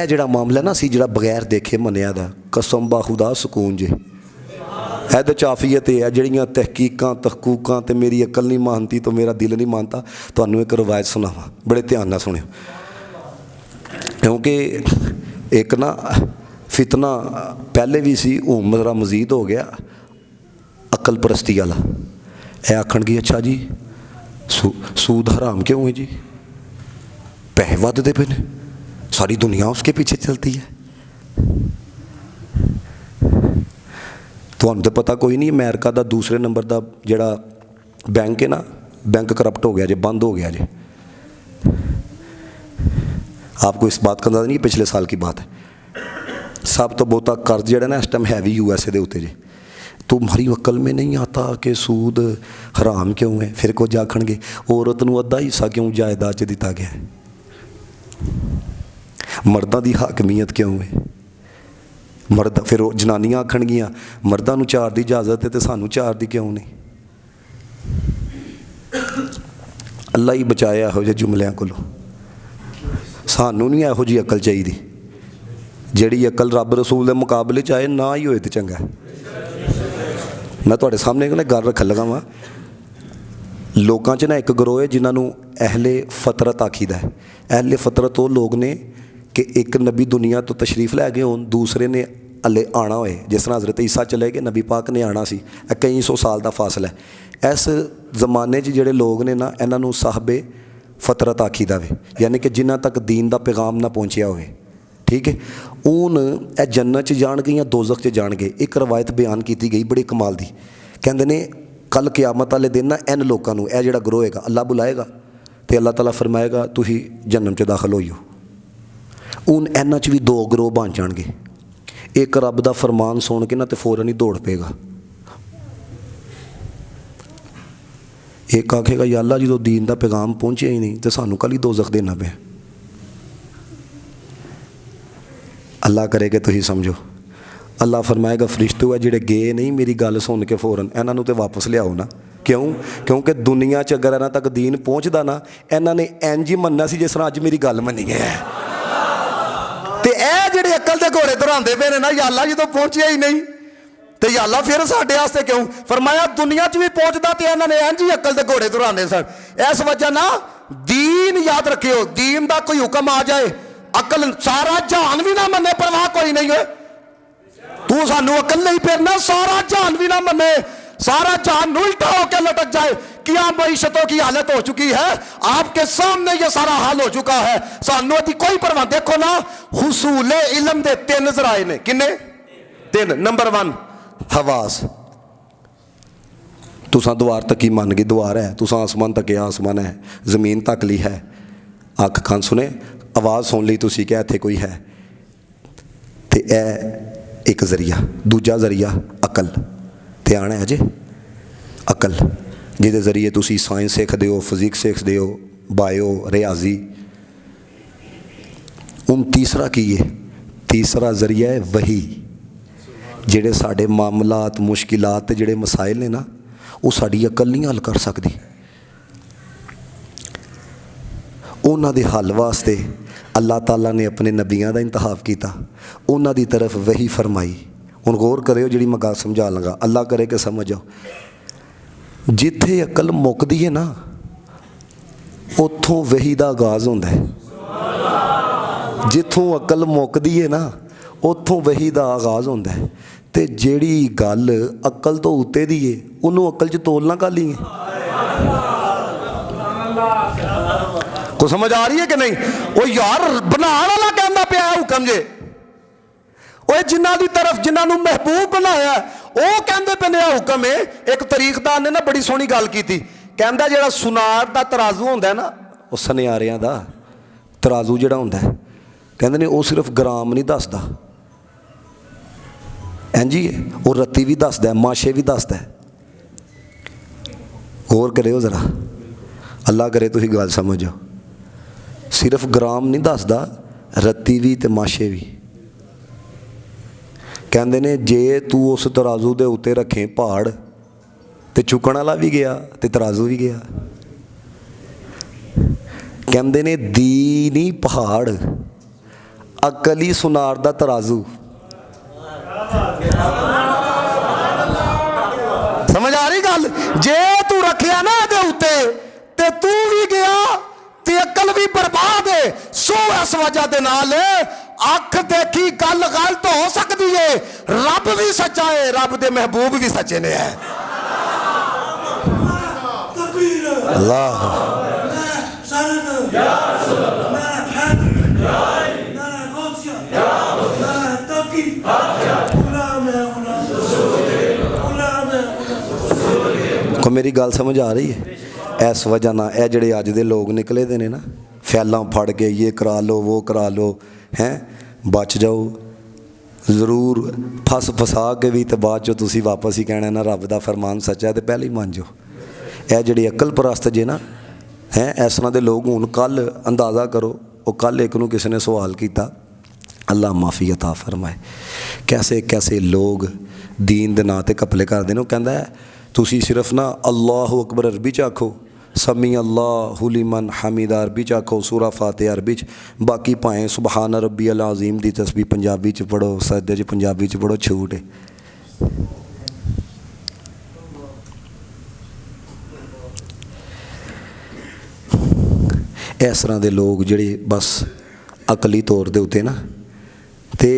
ਇਹ ਜਿਹੜਾ ਮਾਮਲਾ ਨਾ ਅਸੀਂ ਜਿਹੜਾ ਬਗੈਰ ਦੇਖੇ ਮੰਨਿਆ ਦਾ, ਕਸਮ ਬਾਖੁਦਾ ਸਕੂਨ ਜੇ ਇਹਦੇ 'ਚ ਆਫੀਅਤ ਇਹ ਹੈ। ਜਿਹੜੀਆਂ ਤਹਿਕੀਕਾਂ ਤਹਕੂਕਾਂ ਤੇ ਮੇਰੀ ਅਕਲ ਨਹੀਂ ਮਾਨਤੀ ਤਾਂ ਮੇਰਾ ਦਿਲ ਨਹੀਂ ਮਾਨਤਾ। ਤੁਹਾਨੂੰ ਇੱਕ ਰਵਾਇਤ ਸੁਣਾਵਾਂ, ਬੜੇ ਧਿਆਨ ਨਾਲ ਸੁਣਿਓ, ਕਿਉਂਕਿ ਇੱਕ ਨਾ ਫਿਤਨਾ ਪਹਿਲੇ ਵੀ ਸੀ, ਹੁਣ ਜ਼ਰਾ ਮਜ਼ੀਦ ਹੋ ਗਿਆ, ਅਕਲ ਪ੍ਰਸਤੀ ਵਾਲਾ। ਇਹ ਆਖਣਗੇ ਅੱਛਾ ਜੀ सूद हराम क्यों है जी, पैसे वधदे पे ने, सारी दुनिया उसके पीछे चलती है। तुहानू तो पता कोई नहीं, अमेरिका का दूसरे नंबर का जिहड़ा बैंक है ना, बैंक करप्ट हो गया जे, बंद हो गया जे। आपको इस बात का अंदाज़ा नहीं, पिछले साल की बात है। सब तो बहुता कर्ज जिहड़ा ना इस टाइम हैवी USA दे उत्ते जे। तुम्हारी अकल में नहीं आता कि सूद हराम क्यों है। फिर कुछ आखणगे औरत नूं अद्धा हिस्सा क्यों जायदाद च दिता गया है, मर्दां दी हाकमीयत क्यों है। मर्द फिर जनानियां आखणगियां मर्दां नूं 4 दी इजाजत है तो सानूं 4 दी क्यों नहीं। अल्लाह ही बचाया इहो जिहे जुमलियां कोलों। सानूं नहीं इहो जी अकल चाहिदी, जिहड़ी अकल रब रसूल दे मुकाबले च आए ना ही होए तो चंगा है। मैं तुहाडे सामने एक गल रखन लगा वां, लोकां च ना एक गरोह है जिन्हां नूं अहले फतरत आखीदा है। अहले फतरत वो लोग ने कि एक नबी दुनिया तो तशरीफ लै गए होन, दूसरे ने हले आना होए। जिस तरह हज़रत ईसा चले गए, नबी पाक ने आना सी, कई सौ साल का फासला है। इस जमाने जिहड़े लोग ने ना, इन्हां नूं साहबे फतरत आखीदा वे, यानी कि जिन्हां तक दीन का पैगाम ना पहुँचिया होवे। ठीक है, हूँ यह जन्नत च जाणगे या दोज़ख च जाणगे। एक रवायत बयान की गई बड़ी कमाल की, कहते ने कल क़यामत वाले दिन ना इन लोगों को यह जिहड़ा गिरोह हैगा अल्लाह बुलाएगा तो अल्लाह ताला फरमाएगा तुसीं जन्नत च दाखिल होइओ। हूँ इन्हां च भी 2 गिरोह बन जाणगे। एक रब का फरमान सुन के ना तो फौरन ही दौड़ पेगा, एक आखेगा या अल्लाह जो दीन का पैगाम पहुँचिया ही नहीं तो सानू कल ही दोज़ख देना पे। अल्लाह करे कि तुसीं समझो, अल्लाह फरमाएगा फरिश्तो है जिहड़े गए नहीं मेरी गल सुन के फौरन, इन्हां नूं ते वापस लियाओ ना। क्यों? क्योंकि दुनिया च अगर इन्हां तक दीन पहुँचदा ना, इन्हां ने इंज ही मनना सी जिस तरह अज मेरी गल मन्नी है। ते ऐ जिहड़े अकल दे घोड़े दौड़ांदे पे ने ना, या अल्लाह जो पहुँचिया ही नहीं तो या अल्लाह फिर साडे वास्ते क्यों। फरमाया दुनिया च भी पहुँचदा तो इन्हां ने इंज ही अकल दे घोड़े दौड़ाने सन। इस वजह ना दीन याद रखियो, दीन का कोई हुक्म आ जाए, अकल सारा जहान भी ना मन्ने, परवाह कोई नहीं है। तू सानू अकल नहीं फिरना, सारा जहान भी ना मन्ने, सारा जहान उल्टा होकर लटक जाए। क्या मईशतों की हालत हो चुकी है, आपके सामने ये सारा हाल हो चुका है। सानू दी कोई परवाह। देखो ना, हुसूल इल्म दे 3 जराए ने, किन्ने 3। नंबर 1 हवास। तुसां द्वार तक ही मन गए, द्वार है, तुसां आसमान तक आसमान है, जमीन तक ली है, अख कान सुने, आवाज़ सुन ली तुसी क्या इत्थे कोई है। तो यह एक जरिया। दूजा जरिया अकल, ध्यान है अजे अकल, जिहदे जरिए तुसी साइंस सीखते हो, फिजिक्स सीखते हो, बायो रियाजी। उन तीसरा की है, तीसरा जरिया है वही। जिहड़े साडे मामलात मुश्किलात जिहड़े मसाइल ने ना, वो साडी अकल नहीं हल कर सकती। उन्हां दे हल वास्ते अल्लाह ताला ने अपने नबियां दा इंतखाब किया, उन्हां दी तरफ वही फरमाई। हुण गौर करियो जिहड़ी मैं गल समझा लगा, अल्लाह करे कि समझ आओ। जिथे अकल मुकदी है ना, उत्थों वही दा आगाज़ होंदा है। जिथों अकल मुकदी है ना, उत्थों वही दा आगाज़ होंदा है। ते जिहड़ी गल अकल तो उत्ते दी है, उन्होंने अकल च तोलना गल ही है। को समझ आ रही है कि नहीं? वो यार बनाने वाला कहना पिया हुक्म जे, वो जिन्हां दी तरफ जिन्हां नूं महबूब बनाया वो कहंदे पे ने हुक्म है। एक तरीकदार ने ना बड़ी सोहनी गल कीती, कहंदा जिहड़ा सुनार दा तराजू हुंदा है ना, वो सनियारियां दा तराजू जिहड़ा हुंदा है, कहंदे ने वो सिर्फ ग्राम नहीं दसदा, इंज ही है, वो रत्ती भी दसदा है, माशे भी दसदा है। गौर करियो जरा, अल्लाह करे तुसीं गल समझो। सिर्फ ग्राम नहीं दसदा, रत्ती भी ते माशे भी। कहंदे ने जे तू उस तराजू दे उत्ते रखें पहाड़, ते चुकण वाला भी गया ते तराजू भी गया। कहंदे ने दीनी पहाड़ अकल ही सुनार दा तराजू। समझ आ रही गल? जे तू रखिया ना दे उत्ते ते तू भी गया ते अकल भी बर्बाद है। सो इस वजह दे नाल अख देखी गल गलत हो सकती है, रब भी सच्चा है, रब दे महबूब भी सच्चे ने है। अल्लाह को मेरी गल समझ आ रही है? इस वजह ना ये जड़े अज दे लोग निकले दे ने ना, फैलां फड़ के ये करा लो वो करा लो, हैं बच जाओ जरूर। फस फसा के भी तो बाद चो तुसी वापस ही कहना ना रब दा फरमान सच्चा है, तो पहले ही मान जाओ। यह जड़ी अकल परस्त जे ना हैं इस तरह के लोग हूँ, कल अंदाज़ा करो वो कल एक नूं किसी ने सवाल किया, अल्लाह माफ़ी अता फरमाए, कैसे कैसे लोग दीन दे नां ते घपले करते हैं। वो कहता है तुसी सिर्फ ना अल्लाह अकबर अरबी च आखो, समी अल्लाहु लिमन हमीदा अरबी च आखो, सूरा फातिहा अरबी च, बाकी भाएं सुबहान रब्बी अल अज़ीम दी तस्बीह पंजाबी च पढ़ो, सजदे च पंजाबी च पढ़ो, छूट है। इस तरह के लोग जिहड़े बस अकली तौर के उत्ते ना ते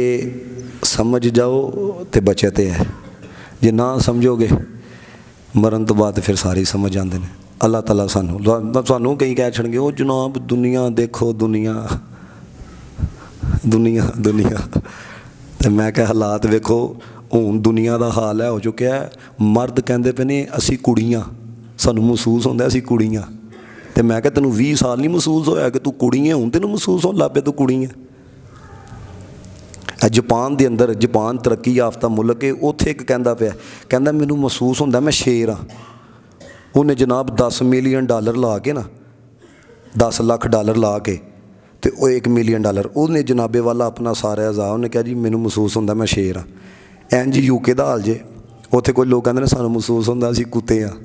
समझ जाओ तो बचत है, जे ना समझोगे मरण तो बाद फिर सारे समझ आते हैं। अल्लाह ताला सानू कई कह छड़नगे ओ जनाब दुनिया देखो, दुनिया दुनिया दुनिया, तो मैं क्या हालात वेखो हूँ दुनिया का हाल है हो चुका है। मर्द कहते पे ने असी कुड़ियाँ, सानू महसूस होंदा असी कुड़ियाँ, तो मैं क्या तेनू 20 साल नहीं महसूस होया कि तू कुड़ी है, हूँ तेनू महसूस होने लग पे तू कुड़ी है। जापान के अंदर, जापान तरक्की याफ्ता मुल्क है, उत्थे एक कहता पाया, कहता मैनू महसूस होंदा मैं शेर हाँ। उन्हें जनाब 10 मिलियन डॉलर ला के ना, 10 लाख डॉलर ला के तो वो 1 मिलियन डॉलर उन्हें जनाबे वाला अपना सारा अज़ा, उन्हें कहा जी मैनू महसूस होंदा मैं शेर हाँ। एन जी यूके का हाल जे, उत्थे कोई लोग कहते हैं सानू महसूस होंदा असीं कुत्ते हाँ,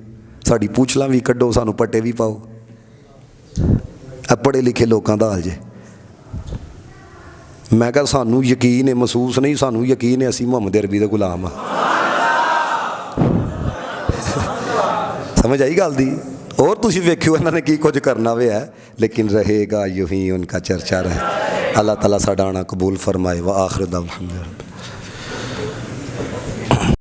साड़ी पूछलां भी कड्डो, सानू पट्टे भी पाओ। पढ़े लिखे लोगों का हाल जे। मैं कहा सानू यकीन है, महसूस नहीं, सानू यकीन है असी मुहम्मद अरबी दे गुलाम हाँ। समझ आई गल दी? और तुसीं वेखियो इन्होंने की कुछ करना वे है, लेकिन रहेगा यूं ही उनका चर्चा रहे। अल्लाह ताला साडा आना कबूल फरमाए। व आखिर दावत अल्हम्दुलिल्लाह।